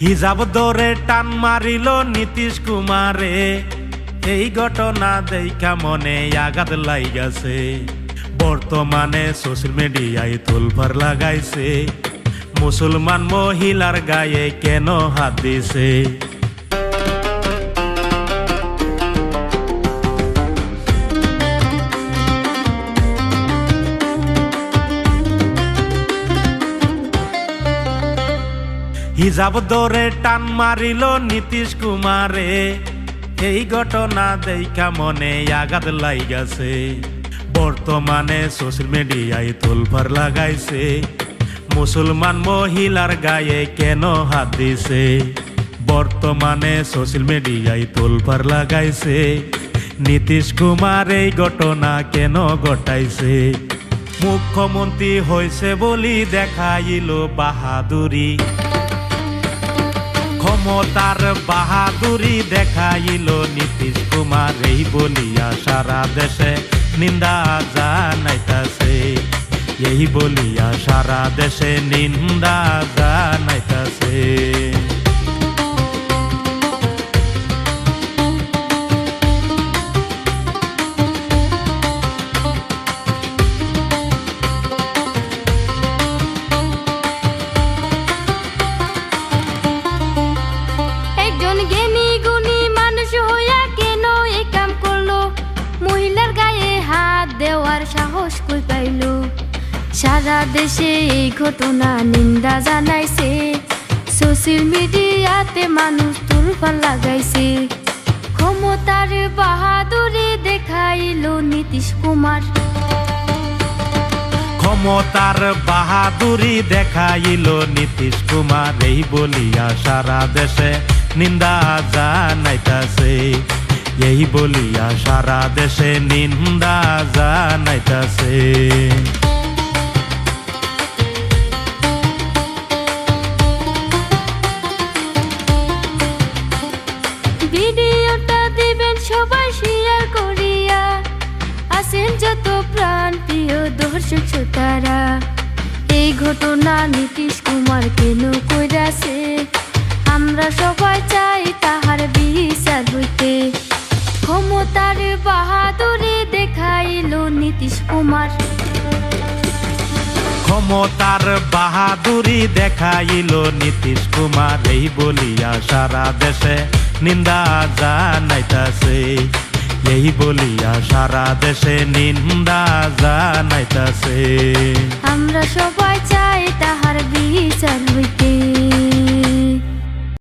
হিজাব ধরে টান মারিল নীতিশ কুমারে, এই ঘটনা দেখা মনে আঘাত লাগাছে। বর্তমানে সোশ্যাল মিডিয়ায় তোলপাড় লাগাইছে, মুসলমান মহিলার গায়ে কেন হাত দিছে। হিজাব ধরে টান মারিল নীতিশ কুমারে, এই ঘটনা দেখা মনে আঘাত লাগাছে। বর্তমানে সোশ্যাল মিডিয়ায় তোলপাড় লাগাইছে, মুসলমান মহিলার গায়ে কেন হাত দিছে। বর্তমানে সোশ্যাল মিডিয়ায় তোলপাড় লাগাইছে, নীতিশ কুমার এই ঘটনা কেন ঘটাইছে। মুখ্যমন্ত্রী হয়েছে বলি দেখাইল বাহাদুরি, ক্ষমতার বাহাদুরি দেখাইল নীতিশ কুমার, এই বলিয়া সারা দেশে নিন্দা জানাইতাছে। এই বলিয়া সারা দেশে নিন্দা জানাইতাছে। সাহস কই পাইল, সারা দেশে এই ঘটনা নিন্দা জানাইছে। সোশ্যাল মিডিয়াতে মানুষ তোলপাড় লাগাইছে, ক্ষমতার বাহাদুরি দেখাইল নীতিশ কুমার। ক্ষমতার বাহাদুরি দেখাইল নীতিশ কুমার, এই বলিয়া সারা দেশে নিন্দা জানাইতাছে। এই বলিয়া সারা দেশে নিন্দা জানাইতাছে। ভিডিওটা দিবেন সবাই শেয়ার করিয়া, আছেন যত প্রাণ প্রিয় দর্শক শ্রোতারা। এই ঘটনা নীতিশ কুমার কেন কইরাছে, আমরা সবাই চাই তাহার বিচার হইতে। ক্ষমতার বাহাদুরি দেখাইল নীতিশ কুমার। ক্ষমতার বাহাদুরি দেখাইল নীতিশ কুমার, এই বলিয়া সারা দেশে নিন্দা জানাইতাছে। এই বলিয়া সারা দেশে নিন্দা জানাইতাছে। আমরা সবাই চাই তাহার বিচার হইতে।